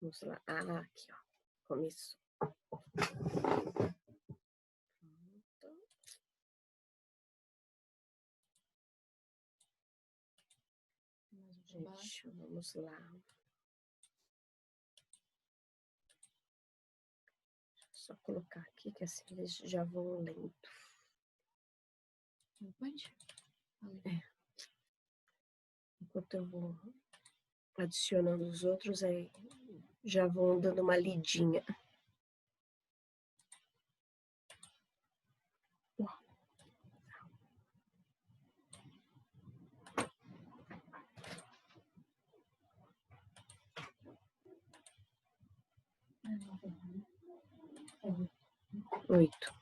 Vamos lá. Ah, aqui, ó. Começou. Gente, vamos lá. Só colocar aqui, que assim eles já vão lento. Não pode? É. Enquanto eu vou adicionando os outros, aí já vão dando uma lidinha. Oito.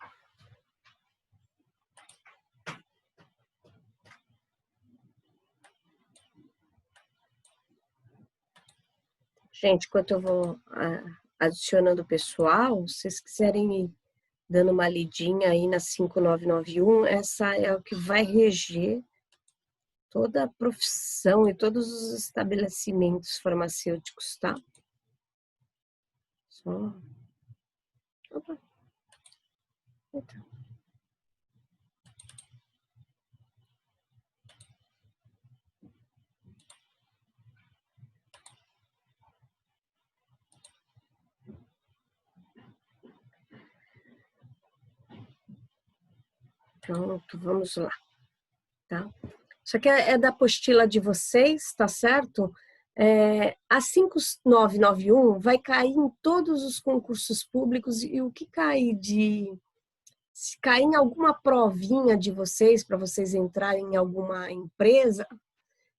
Gente, enquanto eu vou adicionando o pessoal, se vocês quiserem ir dando uma lidinha aí na 5991, essa é o que vai reger toda a profissão e todos os estabelecimentos farmacêuticos, tá? Só... Opa. Então. Pronto, vamos lá, tá? Isso aqui é da apostila de vocês, tá certo? A 5991 vai cair em todos os concursos públicos e o que cair se cair em alguma provinha de vocês, para vocês entrarem em alguma empresa,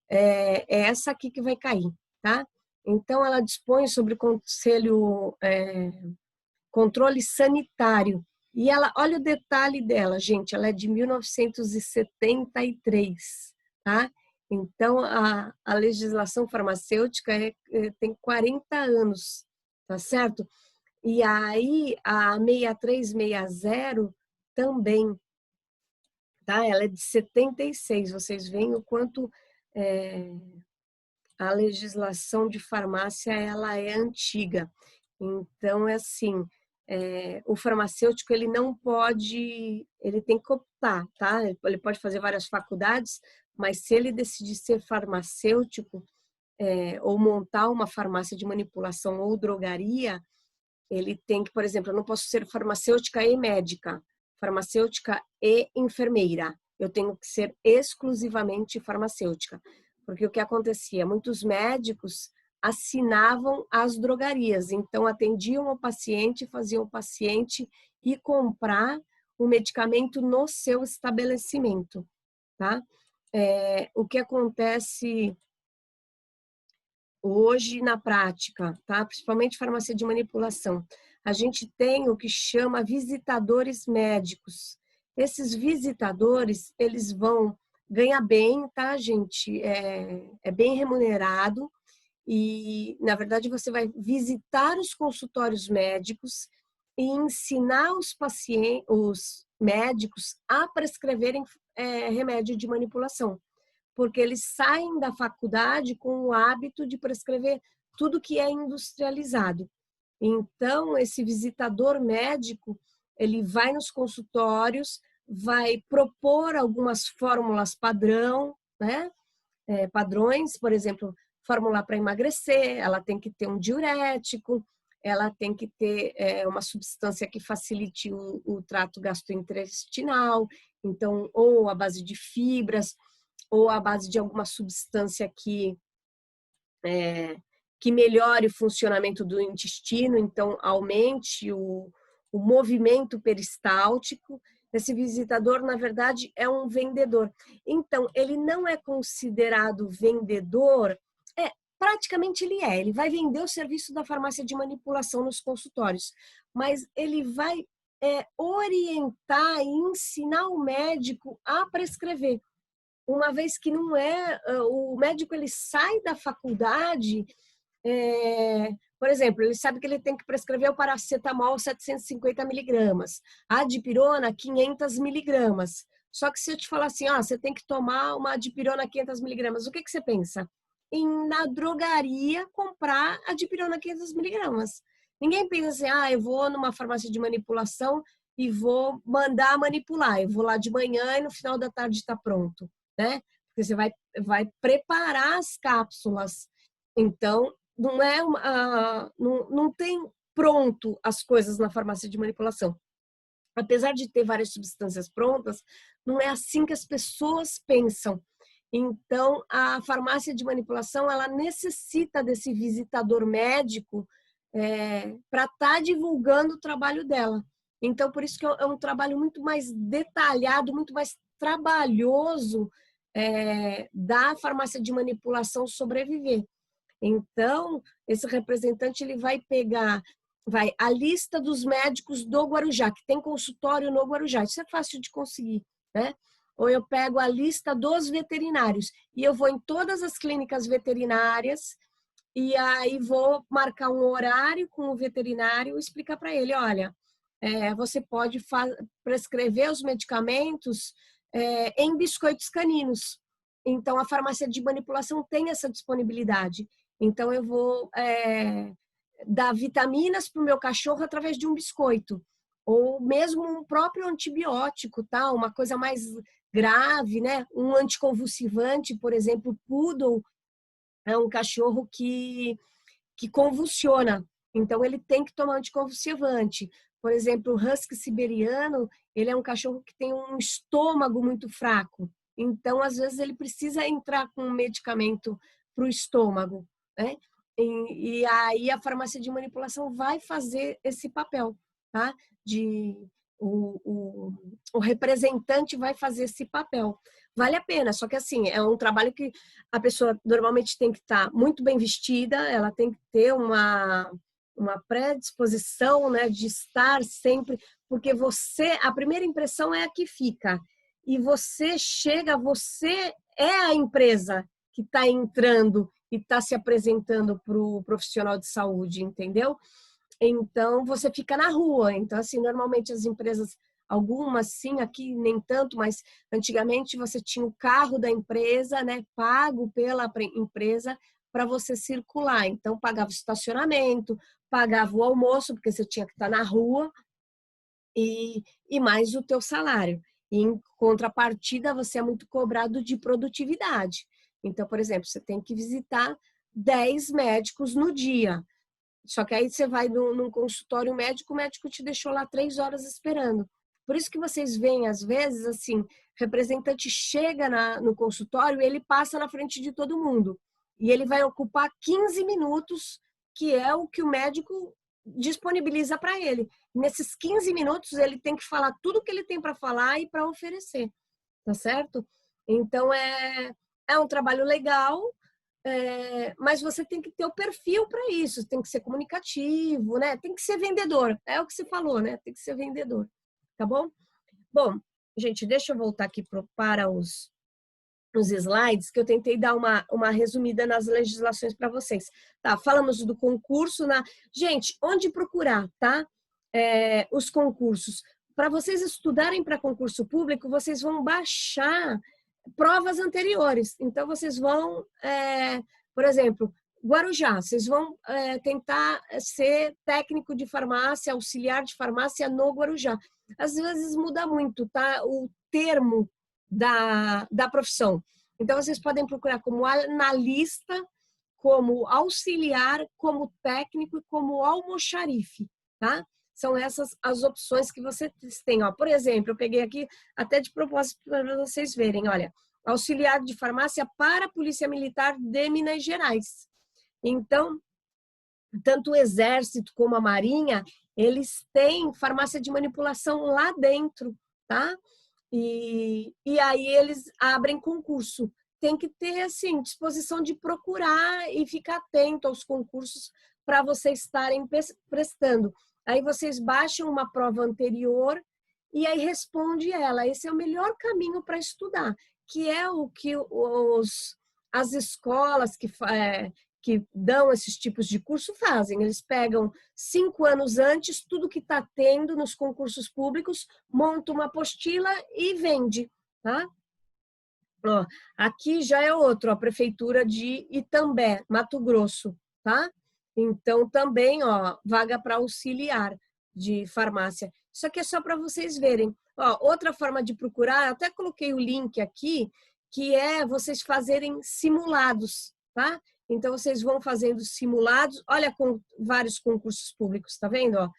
é essa aqui que vai cair, tá? Então, ela dispõe sobre o controle sanitário. E ela, olha o detalhe dela, gente, ela é de 1973, tá? Então, a legislação farmacêutica tem 40 anos, tá certo? E aí, a 6360 também, tá? Ela é de 76, vocês veem o quanto a legislação de farmácia ela é antiga. Então, é assim, o farmacêutico ele não pode, ele tem que optar, tá? Ele pode fazer várias faculdades, mas se ele decidir ser farmacêutico ou montar uma farmácia de manipulação ou drogaria, ele tem que, por exemplo, eu não posso ser farmacêutica e médica, farmacêutica e enfermeira. Eu tenho que ser exclusivamente farmacêutica. Porque o que acontecia? Muitos médicos assinavam as drogarias, então atendiam o paciente, faziam o paciente ir comprar o medicamento no seu estabelecimento, tá? O que acontece hoje na prática, tá? Principalmente farmácia de manipulação, a gente tem o que chama visitadores médicos. Esses visitadores, eles vão ganhar bem, tá, gente? É bem remunerado e, na verdade, você vai visitar os consultórios médicos e ensinar os pacientes, os médicos a prescreverem remédio de manipulação, porque eles saem da faculdade com o hábito de prescrever tudo que é industrializado. Então, esse visitador médico, ele vai nos consultórios, vai propor algumas fórmulas padrão, né? Padrões, por exemplo, fórmula para emagrecer, ela tem que ter um diurético, ela tem que ter uma substância que facilite o trato gastrointestinal, então, ou a base de fibras, ou a base de alguma substância que melhore o funcionamento do intestino, então aumente o movimento peristáltico. Esse visitador, na verdade, é um vendedor. Então, ele não é considerado vendedor, praticamente ele vai vender o serviço da farmácia de manipulação nos consultórios, mas ele vai orientar e ensinar o médico a prescrever. Uma vez que não o médico ele sai da faculdade, por exemplo, ele sabe que ele tem que prescrever o paracetamol 750 miligramas, a dipirona 500 miligramas. Só que se eu te falar assim, você tem que tomar uma dipirona 500 miligramas, o que você pensa? na drogaria comprar a dipirona 500 miligramas. Ninguém pensa assim, eu vou numa farmácia de manipulação e vou mandar manipular. Eu vou lá de manhã e no final da tarde está pronto, né? Porque você vai preparar as cápsulas. Então, não tem pronto as coisas na farmácia de manipulação. Apesar de ter várias substâncias prontas, não é assim que as pessoas pensam. Então, a farmácia de manipulação, ela necessita desse visitador médico para estar divulgando o trabalho dela. Então, por isso que é um trabalho muito mais detalhado, muito mais trabalhoso da farmácia de manipulação sobreviver. Então, esse representante ele vai pegar a lista dos médicos do Guarujá, que tem consultório no Guarujá. Isso é fácil de conseguir, né? Ou eu pego a lista dos veterinários e eu vou em todas as clínicas veterinárias e aí vou marcar um horário com o veterinário e explicar para ele, olha, você pode prescrever os medicamentos em biscoitos caninos. Então, a farmácia de manipulação tem essa disponibilidade. Então, eu vou dar vitaminas para o meu cachorro através de um biscoito. Ou mesmo um próprio antibiótico, tá? Uma coisa mais grave, né? Um anticonvulsivante, por exemplo, o Poodle é um cachorro que convulsiona. Então, ele tem que tomar anticonvulsivante. Por exemplo, o husky siberiano, ele é um cachorro que tem um estômago muito fraco. Então, às vezes, ele precisa entrar com um medicamento para o estômago, né? E aí a farmácia de manipulação vai fazer esse papel, tá? O representante vai fazer esse papel. Vale a pena, só que assim, é um trabalho que a pessoa normalmente tem que estar muito bem vestida, ela tem que ter uma predisposição, né, de estar sempre, porque a primeira impressão é a que fica. E você é a empresa que está entrando e está se apresentando para o profissional de saúde, entendeu? Então, você fica na rua. Então, assim, normalmente as empresas, algumas sim, aqui nem tanto, mas antigamente você tinha o carro da empresa, né, pago pela empresa para você circular. Então, pagava o estacionamento, pagava o almoço, porque você tinha que estar na rua, e mais o teu salário. E, em contrapartida, você é muito cobrado de produtividade. Então, por exemplo, você tem que visitar 10 médicos no dia. Só que aí você vai num consultório médico, o médico te deixou lá 3 horas esperando. Por isso que vocês veem, às vezes, assim, representante chega no consultório e ele passa na frente de todo mundo. E ele vai ocupar 15 minutos, que é o que o médico disponibiliza para ele. Nesses 15 minutos, ele tem que falar tudo que ele tem para falar e para oferecer, tá certo? Então, é um trabalho legal, mas você tem que ter o perfil para isso, tem que ser comunicativo, né? Tem que ser vendedor, é o que você falou, né? Tem que ser vendedor, tá bom? Bom, gente, deixa eu voltar aqui para os slides, que eu tentei dar uma resumida nas legislações para vocês. Tá, falamos do concurso. Gente, onde procurar, tá? Os concursos. Para vocês estudarem para concurso público, vocês vão baixar provas anteriores. Então, vocês vão, por exemplo, Guarujá, vocês vão tentar ser técnico de farmácia, auxiliar de farmácia no Guarujá. Às vezes muda muito, tá? O termo da profissão. Então, vocês podem procurar como analista, como auxiliar, como técnico e como almoxarife, tá? São essas as opções que vocês têm. Ó, por exemplo, eu peguei aqui até de propósito para vocês verem, olha, auxiliar de farmácia para a Polícia Militar de Minas Gerais. Então, tanto o Exército como a Marinha, eles têm farmácia de manipulação lá dentro, tá? E aí eles abrem concurso. Tem que ter, assim, disposição de procurar e ficar atento aos concursos para vocês estarem prestando. Aí vocês baixam uma prova anterior e aí responde ela. Esse é o melhor caminho para estudar, que é o que as escolas que dão esses tipos de curso fazem. Eles pegam 5 anos antes, tudo que está tendo nos concursos públicos, montam uma apostila e vende, tá? Ó, aqui já é outro, a Prefeitura de Itambé, Mato Grosso, tá? Então, também, ó, vaga para auxiliar de farmácia. Isso aqui é só para vocês verem. Ó, outra forma de procurar, até coloquei o link aqui, que é vocês fazerem simulados, tá? Então, vocês vão fazendo simulados. Olha, com vários concursos públicos, tá vendo? Ó,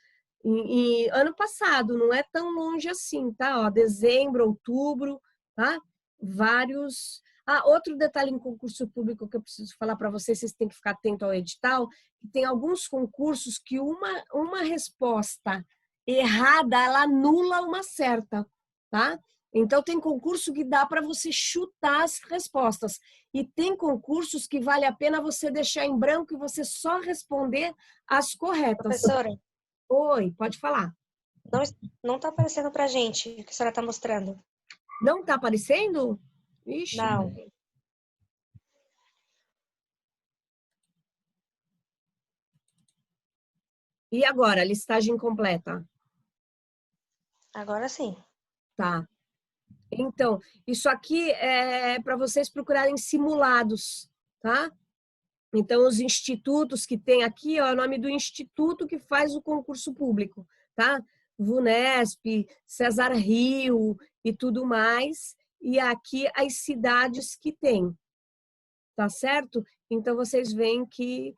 e ano passado, não é tão longe assim, tá? Ó, dezembro, outubro, tá? Vários. Ah, outro detalhe em concurso público que eu preciso falar para vocês, vocês têm que ficar atento ao edital, que tem alguns concursos que uma resposta errada, ela anula uma certa, tá? Então, tem concurso que dá para você chutar as respostas. E tem concursos que vale a pena você deixar em branco e você só responder as corretas. Professora, Oi, pode falar. não está aparecendo para a gente o que a senhora está mostrando. Não está aparecendo? Ixi. Não. E agora, listagem completa? Agora sim. Tá. Então, isso aqui é para vocês procurarem simulados, tá? Então, os institutos que tem aqui, ó, é o nome do instituto que faz o concurso público, tá? VUNESP, Cesar Rio e tudo mais. E aqui as cidades que tem, tá certo? Então, vocês veem que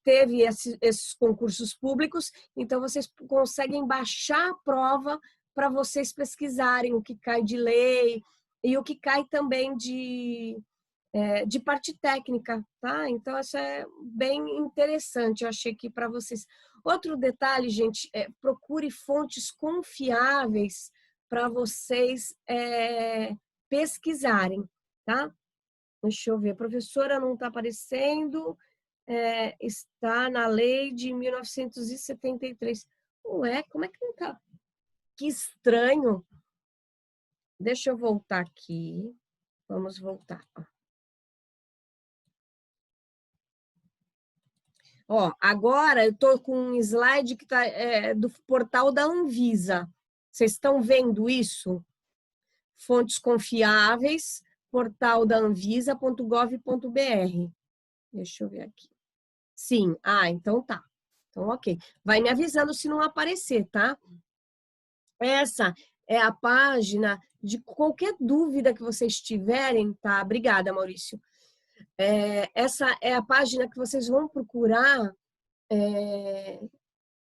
teve esses concursos públicos, então vocês conseguem baixar a prova para vocês pesquisarem o que cai de lei e o que cai também de parte técnica, tá? Então, isso é bem interessante, eu achei aqui para vocês. Outro detalhe, gente, procure fontes confiáveis para vocês pesquisarem, tá? Deixa eu ver, a professora não está aparecendo, está na lei de 1973. Ué, como é que não está? Que estranho. Deixa eu voltar aqui. Vamos voltar. Ó, agora eu estou com um slide que está do portal da Anvisa. Vocês estão vendo isso? Fontes confiáveis, portal da anvisa.gov.br. Deixa eu ver aqui. Sim, então tá. Então, ok. Vai me avisando se não aparecer, tá? Essa é a página de qualquer dúvida que vocês tiverem, tá? Obrigada, Maurício. Essa é a página que vocês vão procurar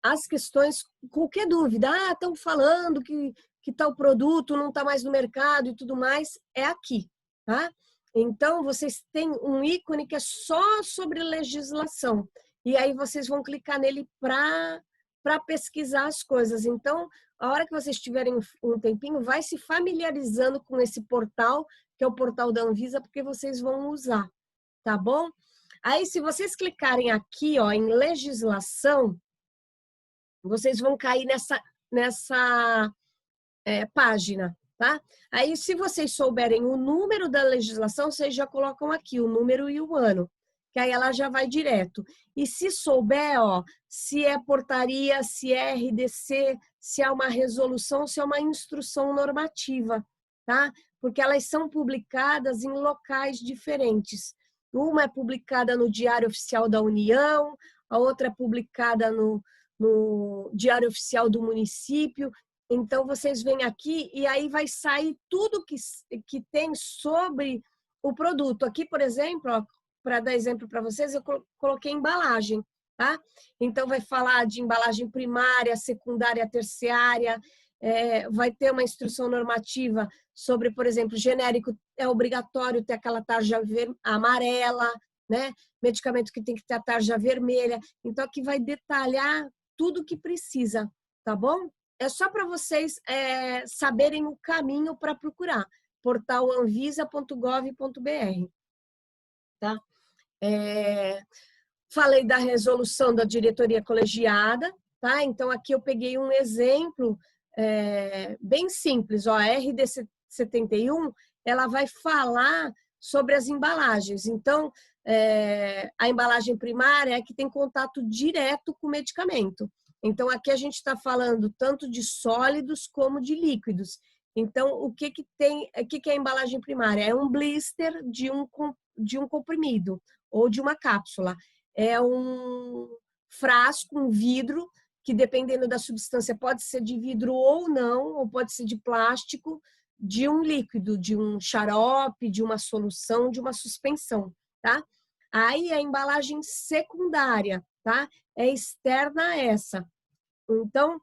as questões, qualquer dúvida. Estão falando que tal produto não está mais no mercado e tudo mais, é aqui, tá? Então, vocês têm um ícone que é só sobre legislação. E aí vocês vão clicar nele para pesquisar as coisas. Então, a hora que vocês tiverem um tempinho, vai se familiarizando com esse portal, que é o portal da Anvisa, porque vocês vão usar, tá bom? Aí, se vocês clicarem aqui, ó, em legislação, vocês vão cair nessa página, tá? Aí, se vocês souberem o número da legislação, vocês já colocam aqui o número e o ano, que aí ela já vai direto. E se souber, ó, se é portaria, se é RDC, se é uma resolução, se é uma instrução normativa, tá? Porque elas são publicadas em locais diferentes. Uma é publicada no Diário Oficial da União, a outra é publicada no Diário Oficial do município. Então, vocês vêm aqui e aí vai sair tudo que tem sobre o produto. Aqui, por exemplo, para dar exemplo para vocês, eu coloquei embalagem, tá? Então, vai falar de embalagem primária, secundária, terciária, vai ter uma instrução normativa sobre, por exemplo, genérico é obrigatório ter aquela tarja amarela, né? Medicamento que tem que ter a tarja vermelha. Então, aqui vai detalhar tudo que precisa, tá bom? É só para vocês saberem o caminho para procurar. Portal anvisa.gov.br, tá? Falei da resolução da diretoria colegiada, tá? Então, aqui eu peguei um exemplo bem simples. Ó, a RD 71, ela vai falar sobre as embalagens. Então, a embalagem primária é que tem contato direto com o medicamento. Então, aqui a gente está falando tanto de sólidos como de líquidos. Então, o que que tem, o que que é a embalagem primária? É um blister de um comprimido ou de uma cápsula. É um frasco, um vidro, que dependendo da substância pode ser de vidro ou não, ou pode ser de plástico, de um líquido, de um xarope, de uma solução, de uma suspensão, tá? Aí a embalagem secundária, tá? É externa a essa. Então,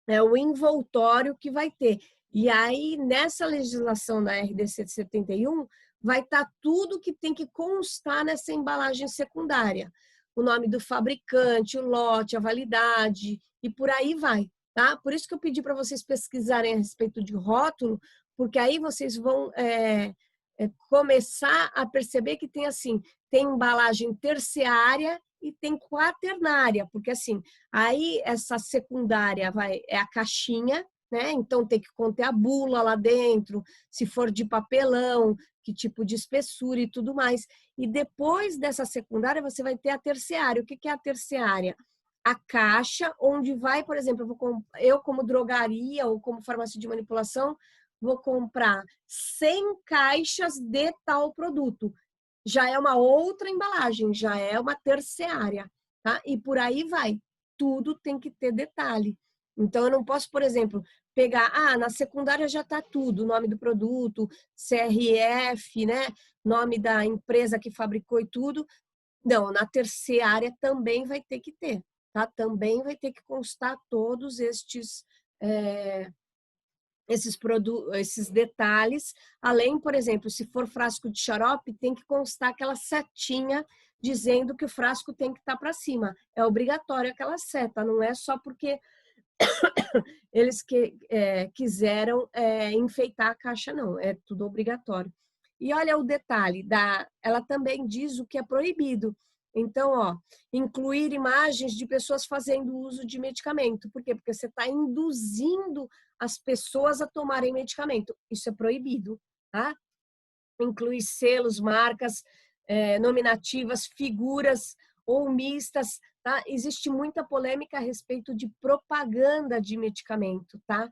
é o envoltório que vai ter. E aí, nessa legislação da RDC de 71, vai estar tudo que tem que constar nessa embalagem secundária. O nome do fabricante, o lote, a validade e por aí vai, tá? Por isso que eu pedi para vocês pesquisarem a respeito de rótulo, porque aí vocês vão começar a perceber que tem assim, tem embalagem terciária e tem quaternária, porque assim, aí essa secundária é a caixinha, né? Então tem que conter a bula lá dentro, se for de papelão, que tipo de espessura e tudo mais. E depois dessa secundária você vai ter a terciária. O que é a terciária? A caixa onde vai, por exemplo, eu como drogaria ou como farmácia de manipulação, vou comprar 100 caixas de tal produto. Já é uma outra embalagem, já é uma terciária, tá? E por aí vai. Tudo tem que ter detalhe. Então, eu não posso, por exemplo, pegar, na secundária já está tudo, nome do produto, CRF, né? Nome da empresa que fabricou e tudo. Não, na terciária também vai ter que ter, tá? Também vai ter que constar todos esses detalhes, além, por exemplo, se for frasco de xarope, tem que constar aquela setinha dizendo que o frasco tem que estar para cima. É obrigatório aquela seta, não é só porque eles quiseram enfeitar a caixa, não. É tudo obrigatório. E olha o detalhe, ela também diz o que é proibido. Então, incluir imagens de pessoas fazendo uso de medicamento. Por quê? Porque você está induzindo as pessoas a tomarem medicamento. Isso é proibido, tá? Incluir selos, marcas, nominativas, figuras ou mistas, tá? Existe muita polêmica a respeito de propaganda de medicamento, tá?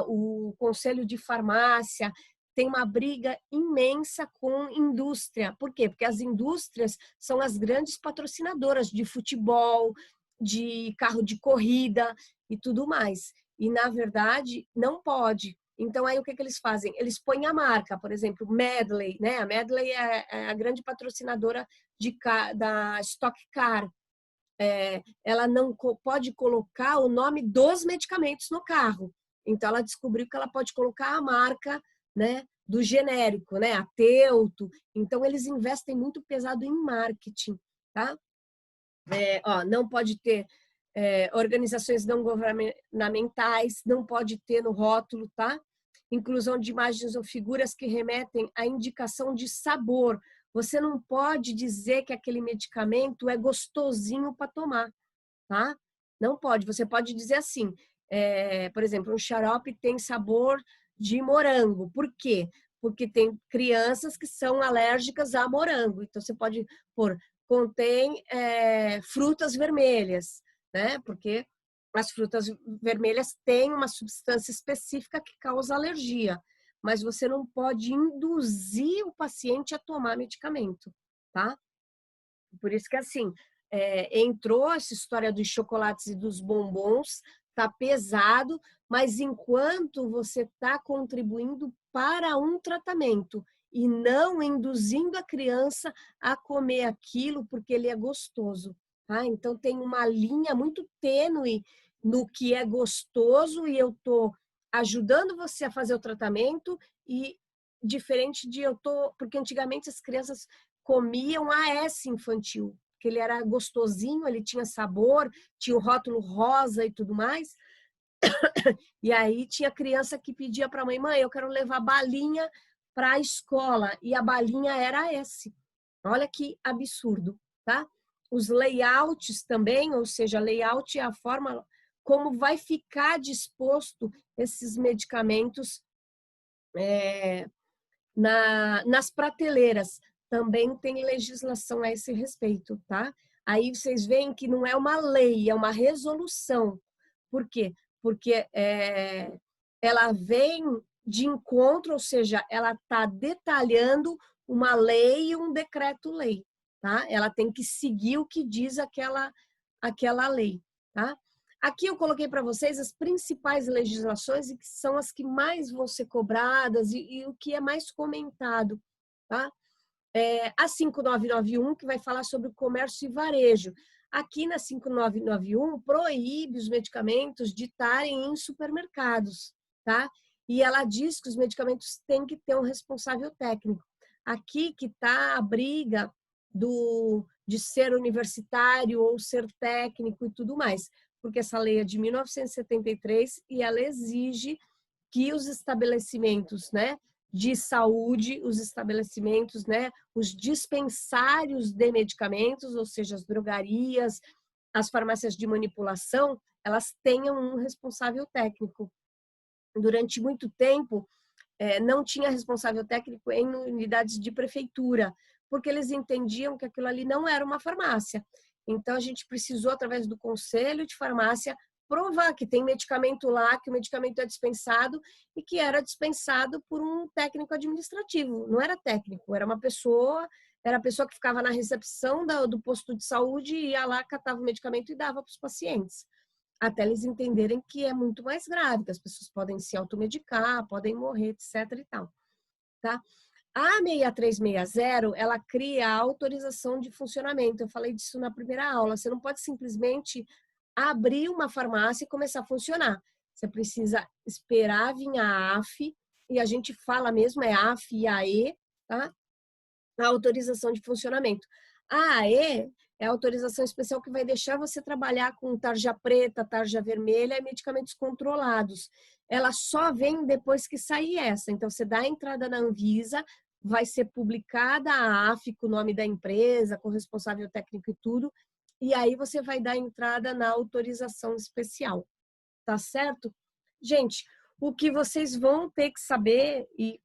O Conselho de Farmácia tem uma briga imensa com indústria. Por quê? Porque as indústrias são as grandes patrocinadoras de futebol, de carro de corrida e tudo mais. E, na verdade, não pode. Então, aí o que eles fazem? Eles põem a marca, por exemplo, Medley, né? A Medley é a grande patrocinadora da Stock Car. Ela não pode colocar o nome dos medicamentos no carro. Então, ela descobriu que ela pode colocar a marca, né, do genérico, né? A Teuto. Então, eles investem muito pesado em marketing, tá? Não pode ter organizações não governamentais, não pode ter no rótulo, tá? Inclusão de imagens ou figuras que remetem à indicação de sabor. Você não pode dizer que aquele medicamento é gostosinho para tomar, tá? Não pode. Você pode dizer assim, por exemplo, um xarope tem sabor de morango. Por quê? Porque tem crianças que são alérgicas a morango. Então, você pode pôr, contém frutas vermelhas, né? Porque as frutas vermelhas têm uma substância específica que causa alergia, mas você não pode induzir o paciente a tomar medicamento, tá? Por isso que, assim, entrou essa história dos chocolates e dos bombons, tá pesado, mas enquanto você está contribuindo para um tratamento e não induzindo a criança a comer aquilo porque ele é gostoso, tá? Então, tem uma linha muito tênue no que é gostoso e eu tô ajudando você a fazer o tratamento e diferente de porque antigamente as crianças comiam AS infantil, que ele era gostosinho, ele tinha sabor, tinha o rótulo rosa e tudo mais. E aí tinha criança que pedia para a mãe, eu quero levar balinha para a escola, e a balinha era S. Olha que absurdo, tá? Os layouts também, ou seja, layout é a forma como vai ficar disposto esses medicamentos nas prateleiras. Também tem legislação a esse respeito, tá? Aí vocês veem que não é uma lei, é uma resolução. Por quê? Porque ela vem de encontro, ou seja, ela está detalhando uma lei e um decreto-lei, tá? Ela tem que seguir o que diz aquela lei, tá? Aqui eu coloquei para vocês as principais legislações e que são as que mais vão ser cobradas e o que é mais comentado, tá? A 5991, que vai falar sobre o comércio e varejo. Aqui na 5991, proíbe os medicamentos de estarem em supermercados, tá? E ela diz que os medicamentos têm que ter um responsável técnico. Aqui que está a briga de ser universitário ou ser técnico e tudo mais, porque essa lei é de 1973 e ela exige que os estabelecimentos, né, de saúde, os estabelecimentos, né, os dispensários de medicamentos, ou seja, as drogarias, as farmácias de manipulação, elas tenham um responsável técnico. Durante muito tempo, não tinha responsável técnico em unidades de prefeitura, porque eles entendiam que aquilo ali não era uma farmácia. Então, a gente precisou, através do conselho de farmácia, provar que tem medicamento lá, que o medicamento é dispensado e que era dispensado por um técnico administrativo. Não era técnico, era a pessoa que ficava na recepção do posto de saúde e ia lá, catava o medicamento e dava para os pacientes. Até eles entenderem que é muito mais grave, que as pessoas podem se automedicar, podem morrer, etc. e tal, tá? A 6360, ela cria a autorização de funcionamento. Eu falei disso na primeira aula. Você não pode simplesmente abrir uma farmácia e começar a funcionar. Você precisa esperar vir a AF, e a gente fala mesmo, é AF e AE, tá? A autorização de funcionamento. A AE é a autorização especial que vai deixar você trabalhar com tarja preta, tarja vermelha e medicamentos controlados. Ela só vem depois que sair essa. Então, você dá a entrada na Anvisa, vai ser publicada a AF com o nome da empresa, com o responsável técnico e tudo, e aí você vai dar entrada na autorização especial, tá certo? Gente, o que vocês vão ter que saber, e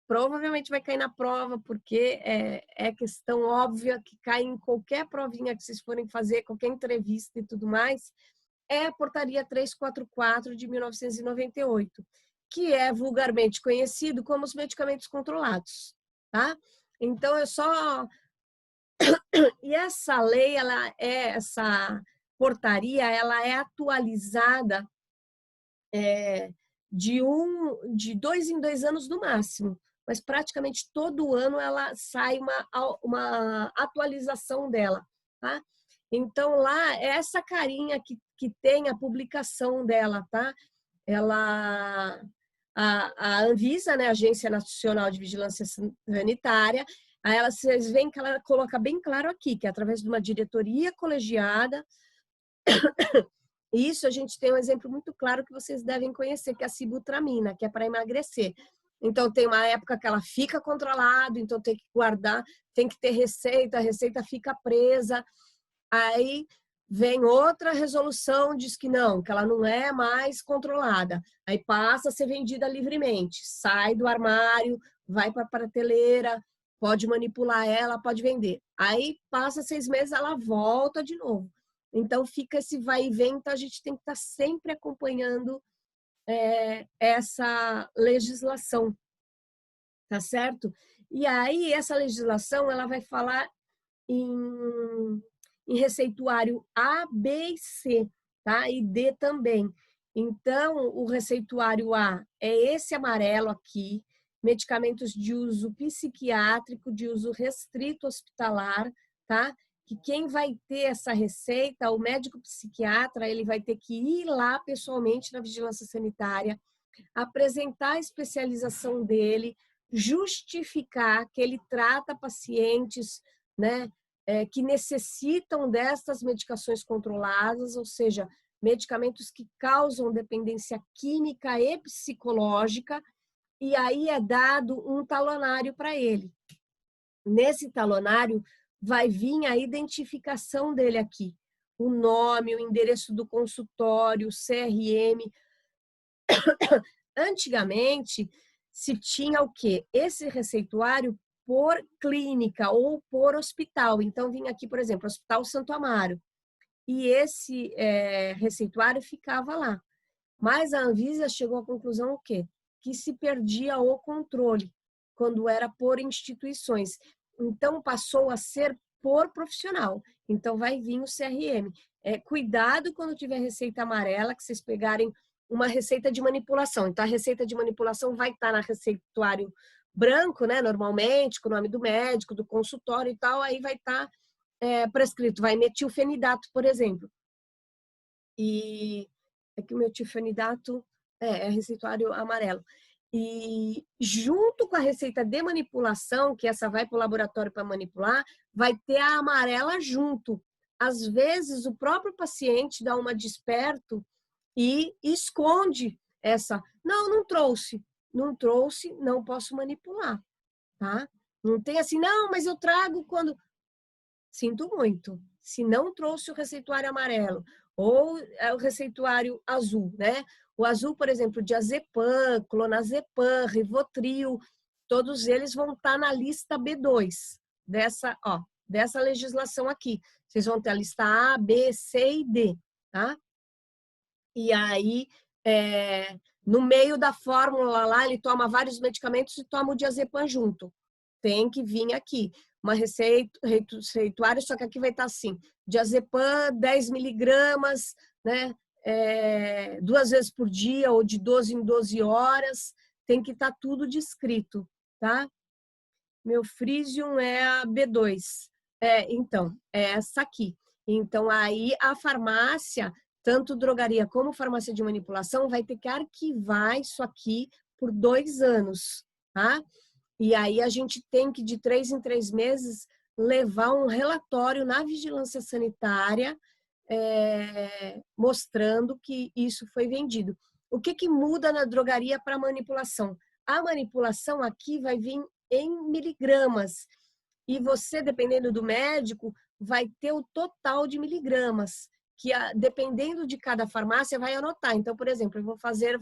provavelmente vai cair na prova, porque é questão óbvia que cai em qualquer provinha que vocês forem fazer, qualquer entrevista e tudo mais, é a Portaria 344 de 1998, que é vulgarmente conhecido como os medicamentos controlados, tá? Então, E essa lei, essa portaria, ela é atualizada de 2 em 2 anos no máximo, mas praticamente todo ano ela sai uma atualização dela, tá? Então, lá, é essa carinha que tem a publicação dela, tá? A Anvisa, né, Agência Nacional de Vigilância Sanitária, aí vocês veem que ela coloca bem claro aqui, que é através de uma diretoria colegiada. Isso a gente tem um exemplo muito claro que vocês devem conhecer, que é a sibutramina, que é para emagrecer. Então, tem uma época que ela fica controlada, então tem que guardar, tem que ter receita, a receita fica presa. Aí vem outra resolução, diz que não, que ela não é mais controlada. Aí passa a ser vendida livremente, sai do armário, vai para a prateleira, pode manipular ela, pode vender. Aí passa 6 meses, ela volta de novo. Então fica esse vai e vem, então a gente tem que estar sempre acompanhando essa legislação, tá certo? E aí essa legislação ela vai falar em receituário A, B e C, tá? E D também. Então, o receituário A é esse amarelo aqui, medicamentos de uso psiquiátrico, de uso restrito hospitalar, tá? Que quem vai ter essa receita, o médico psiquiatra, ele vai ter que ir lá pessoalmente na vigilância sanitária, apresentar a especialização dele, justificar que ele trata pacientes, né, que necessitam dessas medicações controladas, ou seja, medicamentos que causam dependência química e psicológica, e aí é dado um talonário para ele. Nesse talonário vai vir a identificação dele aqui, o nome, o endereço do consultório, o CRM. Antigamente, se tinha o quê? Esse receituário por clínica ou por hospital. Então, vinha aqui, por exemplo, Hospital Santo Amaro. E esse receituário ficava lá. Mas a Anvisa chegou à conclusão o quê? que se perdia o controle, quando era por instituições. Então, passou a ser por profissional. Então, vai vir o CRM. Cuidado quando tiver receita amarela, que vocês pegarem uma receita de manipulação. Então, a receita de manipulação vai estar na receituário branco, né? Normalmente, com o nome do médico, do consultório e tal, aí vai estar prescrito. Vai metilfenidato, por exemplo. E aqui o metilfenidato é receituário amarelo. E junto com a receita de manipulação, que essa vai para o laboratório para manipular, vai ter a amarela junto. Às vezes, o próprio paciente dá uma desperto e esconde essa. Não, não trouxe. Não trouxe, não posso manipular, tá? Não tem assim, não, mas eu trago quando... Sinto muito. Se não trouxe o receituário amarelo ou o receituário azul, né? O azul, por exemplo, diazepam, clonazepam, Rivotril, todos eles vão estar na lista B2 dessa legislação aqui. Vocês vão ter a lista A, B, C e D, tá? E aí, no meio da fórmula lá, ele toma vários medicamentos e toma o diazepam junto. Tem que vir aqui. Uma receituária, só que aqui vai estar assim, diazepam 10 miligramas, né? 2 vezes por dia ou de 12 em 12 horas, tem que estar tudo descrito, tá? Meu Frisium é a B2. Então, é essa aqui. Então, aí a farmácia, tanto drogaria como farmácia de manipulação, vai ter que arquivar isso aqui por 2 anos, tá? E aí a gente tem que, de 3 em 3 meses, levar um relatório na vigilância sanitária mostrando que isso foi vendido. O que muda na drogaria para manipulação? A manipulação aqui vai vir em miligramas. E você, dependendo do médico, vai ter o total de miligramas, que dependendo de cada farmácia vai anotar. Então, por exemplo, eu vou fazer,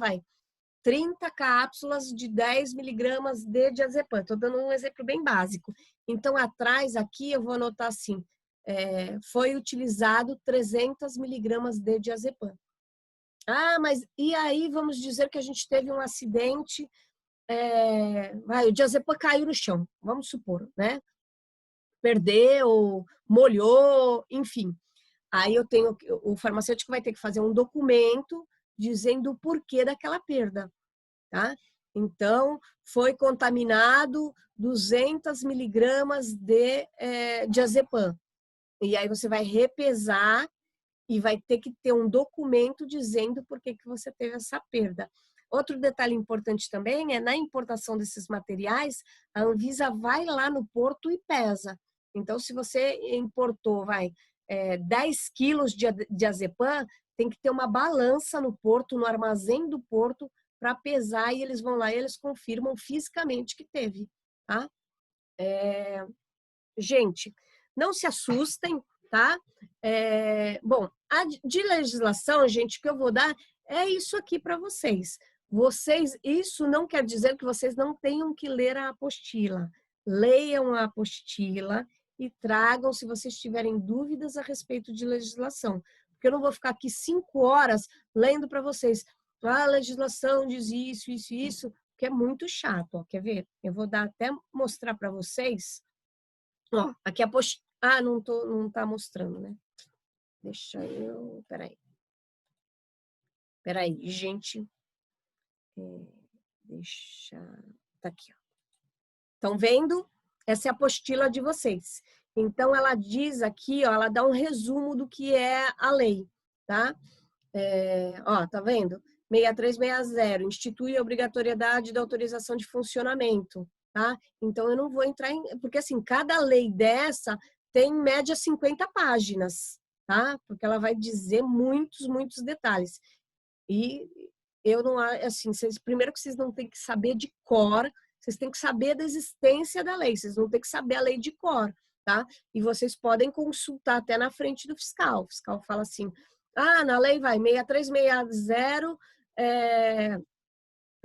30 cápsulas de 10 miligramas de diazepam. Estou dando um exemplo bem básico. Então, atrás aqui eu vou anotar assim, foi utilizado 300 miligramas de diazepam. Ah, mas e aí vamos dizer que a gente teve um acidente, o diazepam caiu no chão, vamos supor, né? Perdeu, molhou, enfim. Aí o farmacêutico vai ter que fazer um documento dizendo o porquê daquela perda, tá? Então, foi contaminado 200 miligramas de diazepam. E aí você vai repesar e vai ter que ter um documento dizendo por que você teve essa perda. Outro detalhe importante também é na importação desses materiais, a Anvisa vai lá no porto e pesa. Então, se você importou, 10 quilos de diazepam, tem que ter uma balança no porto, no armazém do porto, para pesar e eles vão lá e eles confirmam fisicamente que teve, tá? Gente, não se assustem, tá? Bom, de legislação, gente, que eu vou dar é isso aqui para vocês. Isso não quer dizer que vocês não tenham que ler a apostila. Leiam a apostila e tragam se vocês tiverem dúvidas a respeito de legislação. Porque eu não vou ficar aqui 5 horas lendo para vocês. A legislação diz isso, isso, isso, que é muito chato. Ó, quer ver? Eu vou até mostrar para vocês. Ó, aqui a apostila. Ah, não tá mostrando, né? Deixa eu... Peraí, gente. Tá aqui, ó. Estão vendo? Essa é a apostila de vocês. Então, ela diz aqui, ó, ela dá um resumo do que é a lei, tá? Ó, tá vendo? 6360, institui a obrigatoriedade da autorização de funcionamento, tá? Então, eu não vou entrar em... Porque, assim, cada lei dessa tem, em média, 50 páginas, tá? Porque ela vai dizer muitos, muitos detalhes. E eu não... Assim, primeiro que vocês não têm que saber de cor, vocês têm que saber da existência da lei, vocês não têm que saber a lei de cor, tá? E vocês podem consultar até na frente do fiscal. O fiscal fala assim, na lei 6360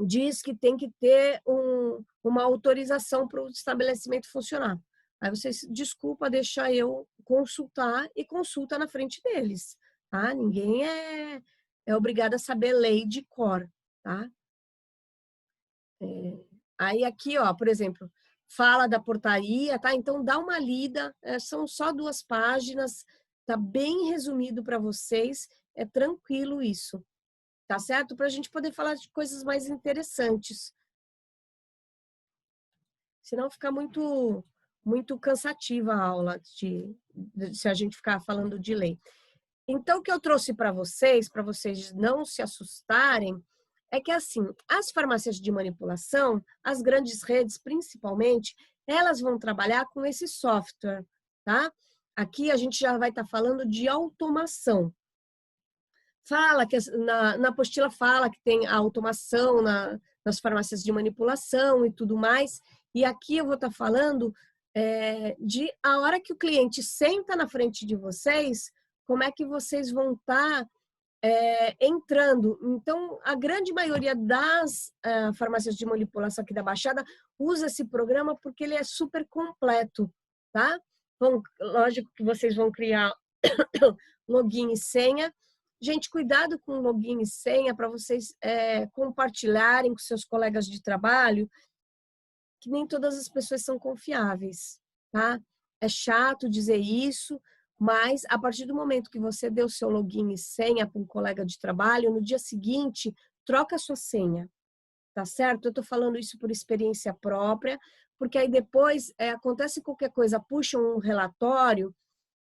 diz que tem que ter uma autorização para o estabelecimento funcionar. Aí vocês, desculpa, deixa eu consultar e consulta na frente deles, tá? Ninguém é obrigado a saber lei de cor, tá? Aí aqui, ó, por exemplo, fala da portaria, tá? Então dá uma lida, são só 2 páginas, tá bem resumido para vocês, é tranquilo isso, tá certo? Para a gente poder falar de coisas mais interessantes. Senão fica muito cansativa a aula se a gente ficar falando de lei. Então, o que eu trouxe para vocês não se assustarem, é que, assim, as farmácias de manipulação, as grandes redes, principalmente, elas vão trabalhar com esse software, tá? Aqui a gente já vai estar falando de automação. Fala que na apostila fala que tem a automação nas farmácias de manipulação e tudo mais. E aqui eu vou estar falando de a hora que o cliente senta na frente de vocês, como é que vocês vão estar entrando. Então, a grande maioria das farmácias de manipulação aqui da Baixada usa esse programa porque ele é super completo, tá? Bom, lógico que vocês vão criar login e senha. Gente, cuidado com login e senha para vocês compartilharem com seus colegas de trabalho, que nem todas as pessoas são confiáveis, tá? É chato dizer isso, mas a partir do momento que você deu seu login e senha para um colega de trabalho, no dia seguinte, troca a sua senha, tá certo? Eu tô falando isso por experiência própria, porque aí depois acontece qualquer coisa, puxa um relatório,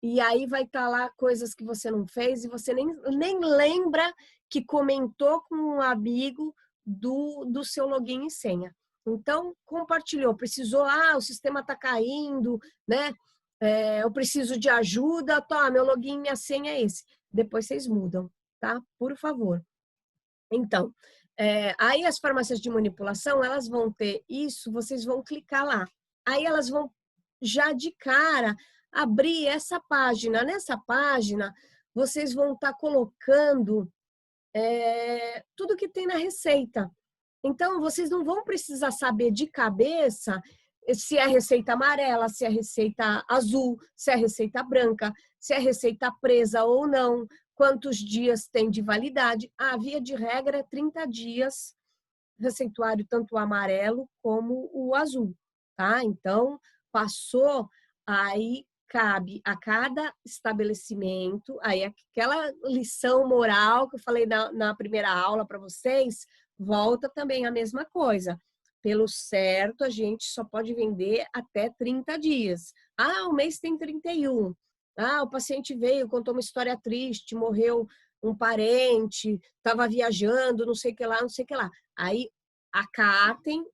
e aí vai estar lá coisas que você não fez e você nem lembra que comentou com um amigo do seu login e senha. Então, compartilhou, precisou, o sistema está caindo, né? Eu preciso de ajuda, tá, meu login e minha senha é esse. Depois vocês mudam, tá? Por favor. Então, aí as farmácias de manipulação, elas vão ter isso, vocês vão clicar lá. Aí elas vão já de cara abrir essa página. Nessa página, vocês vão estar colocando tudo que tem na receita. Então, vocês não vão precisar saber de cabeça se é receita amarela, se é receita azul, se é receita branca, se é receita presa ou não, quantos dias tem de validade. A via de regra é 30 dias, receituário tanto o amarelo como o azul, tá? Então, passou, aí cabe a cada estabelecimento, aí aquela lição moral que eu falei na primeira aula para vocês, volta também a mesma coisa. Pelo certo, a gente só pode vender até 30 dias. O mês tem 31. O paciente veio, contou uma história triste, morreu um parente, estava viajando, não sei o que lá, não sei o que lá. Aí, acatem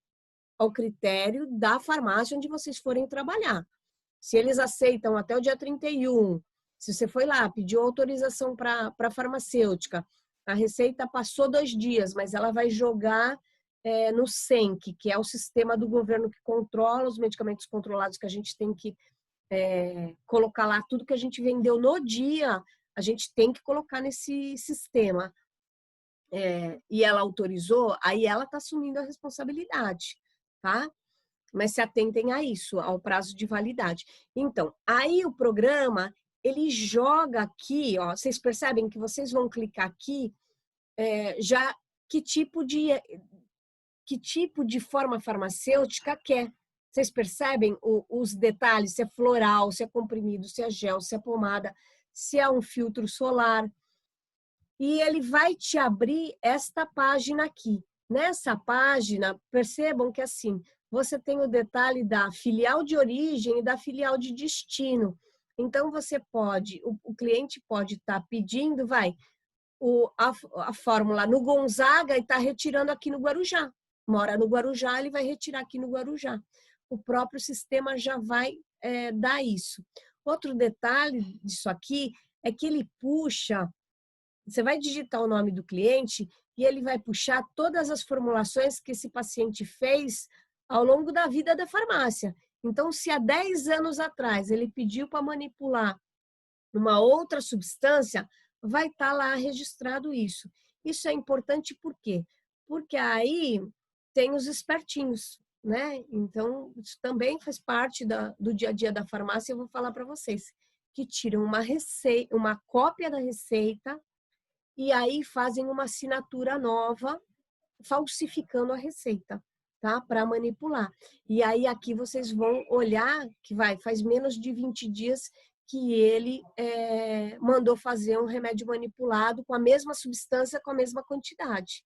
ao critério da farmácia onde vocês forem trabalhar. Se eles aceitam até o dia 31, se você foi lá, pediu autorização para a farmacêutica, a receita passou 2 dias, mas ela vai jogar no SENC, que é o sistema do governo que controla os medicamentos controlados, que a gente tem que colocar lá tudo que a gente vendeu no dia, a gente tem que colocar nesse sistema. E ela autorizou, aí ela está assumindo a responsabilidade, tá? Mas se atentem a isso, ao prazo de validade. Então, aí o programa, ele joga aqui, ó, vocês percebem que vocês vão clicar aqui, já que tipo de forma farmacêutica quer. Vocês percebem os detalhes, se é floral, se é comprimido, se é gel, se é pomada, se é um filtro solar. E ele vai te abrir esta página aqui. Nessa página, percebam que assim, você tem o detalhe da filial de origem e da filial de destino. Então, você pode, o cliente pode estar pedindo, a fórmula no Gonzaga e está retirando aqui no Guarujá. Mora no Guarujá, ele vai retirar aqui no Guarujá. O próprio sistema já vai dar isso. Outro detalhe disso aqui é que ele puxa, você vai digitar o nome do cliente e ele vai puxar todas as formulações que esse paciente fez ao longo da vida da farmácia. Então, se há 10 anos atrás ele pediu para manipular uma outra substância, vai estar lá registrado isso. Isso é importante por quê? Porque aí tem os espertinhos, né? Então, isso também faz parte do dia a dia da farmácia, eu vou falar para vocês, que tiram uma cópia da receita e aí fazem uma assinatura nova, falsificando a receita, tá? Para manipular. E aí aqui vocês vão olhar que faz menos de 20 dias que ele mandou fazer um remédio manipulado com a mesma substância, com a mesma quantidade.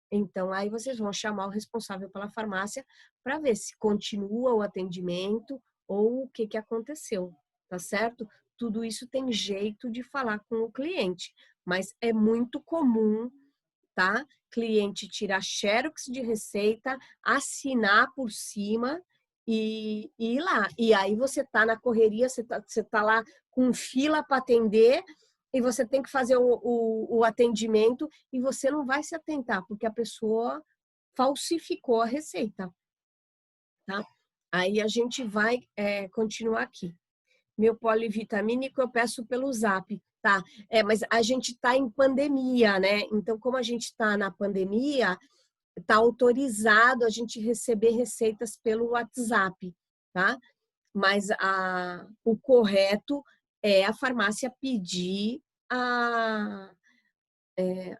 Então, aí vocês vão chamar o responsável pela farmácia para ver se continua o atendimento ou o que aconteceu, tá certo? Tudo isso tem jeito de falar com o cliente, mas é muito comum, tá? Cliente tirar xerox de receita, assinar por cima e ir lá. E aí você tá na correria, você tá lá com fila para atender e você tem que fazer o atendimento e você não vai se atentar, porque a pessoa falsificou a receita, tá? Aí a gente vai continuar aqui. Meu polivitamínico eu peço pelo Zap, tá? Mas a gente está em pandemia, né? Então, como a gente está na pandemia, está autorizado a gente receber receitas pelo WhatsApp, tá? Mas o correto é a farmácia pedir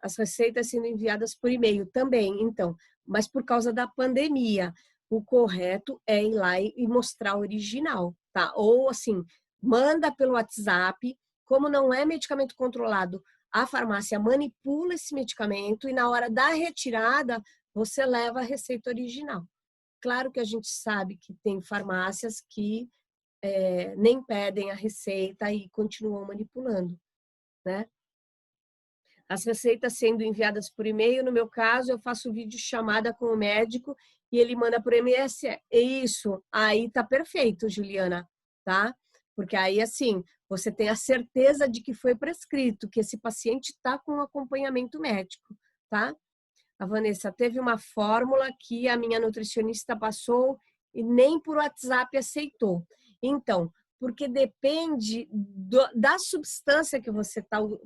as receitas sendo enviadas por e-mail também, então. Mas por causa da pandemia, o correto é ir lá e mostrar o original, tá? Ou assim, manda pelo WhatsApp, como não é medicamento controlado, a farmácia manipula esse medicamento e na hora da retirada, você leva a receita original. Claro que a gente sabe que tem farmácias que nem pedem a receita e continuam manipulando, né? As receitas sendo enviadas por e-mail, no meu caso, eu faço vídeo chamada com o médico e ele manda por MS. Isso, aí tá perfeito, Juliana, tá? Porque aí, assim, você tem a certeza de que foi prescrito, que esse paciente está com acompanhamento médico, tá? A Vanessa, teve uma fórmula que a minha nutricionista passou e nem por WhatsApp aceitou. Então, porque depende da substância que você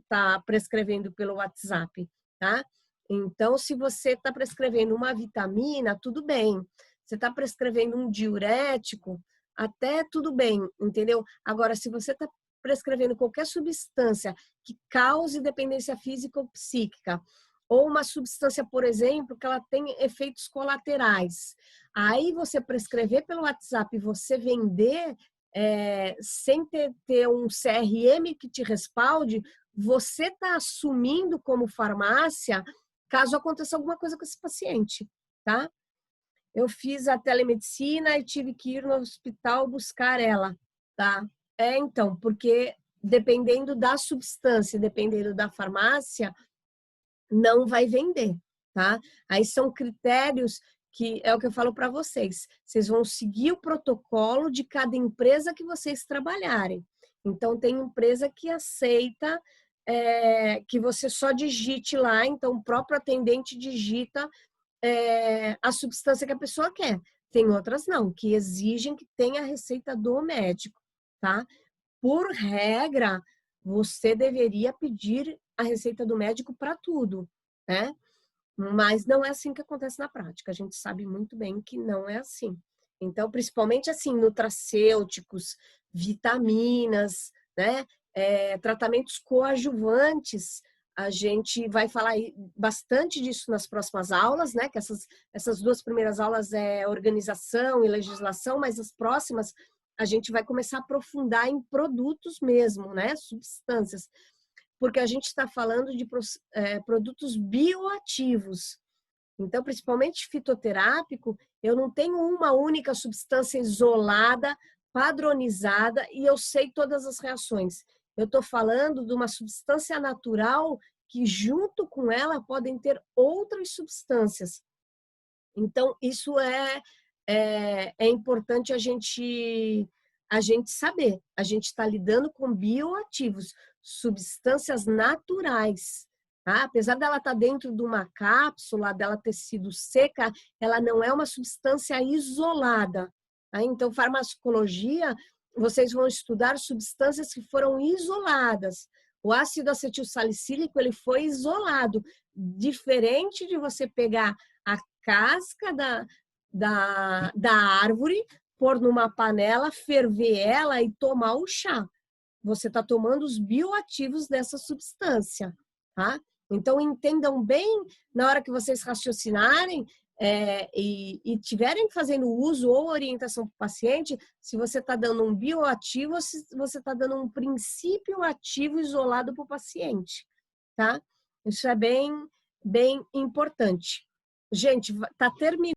tá prescrevendo pelo WhatsApp, tá? Então, se você está prescrevendo uma vitamina, tudo bem. Você está prescrevendo um diurético, até tudo bem, entendeu? Agora, se você está prescrevendo qualquer substância que cause dependência física ou psíquica, ou uma substância, por exemplo, que ela tem efeitos colaterais, aí você prescrever pelo WhatsApp e você vender sem ter um CRM que te respalde, você está assumindo como farmácia caso aconteça alguma coisa com esse paciente, tá? Eu fiz a telemedicina e tive que ir no hospital buscar ela, tá? Então, porque dependendo da substância, dependendo da farmácia, não vai vender, tá? Aí são critérios que é o que eu falo para vocês. Vocês vão seguir o protocolo de cada empresa que vocês trabalharem. Então, tem empresa que aceita que você só digite lá, então o próprio atendente digita a substância que a pessoa quer. Tem outras não, que exigem que tenha a receita do médico, tá? Por regra, você deveria pedir a receita do médico para tudo, né? Mas não é assim que acontece na prática. A gente sabe muito bem que não é assim. Então, principalmente assim, nutracêuticos, vitaminas, né? Tratamentos coadjuvantes, a gente vai falar bastante disso nas próximas aulas, né? Que essas duas primeiras aulas é organização e legislação, mas as próximas a gente vai começar a aprofundar em produtos mesmo, né? Substâncias. Porque a gente está falando de produtos bioativos. Então, principalmente fitoterápico, eu não tenho uma única substância isolada, padronizada, e eu sei todas as reações. Eu estou falando de uma substância natural que, junto com ela, podem ter outras substâncias. Então, isso é importante a gente saber. A gente está lidando com bioativos, substâncias naturais. Tá? Apesar dela estar dentro de uma cápsula, dela ter sido seca, ela não é uma substância isolada. Tá? Então, farmacologia, vocês vão estudar substâncias que foram isoladas. O ácido acetilsalicílico, ele foi isolado. Diferente de você pegar a casca da árvore, pôr numa panela, ferver ela e tomar o chá. Você está tomando os bioativos dessa substância, tá? Então, entendam bem, na hora que vocês raciocinarem, e tiverem fazendo uso ou orientação para o paciente, se você está dando um bioativo ou se você está dando um princípio ativo isolado para o paciente, tá? Isso é bem importante. Gente, está terminando.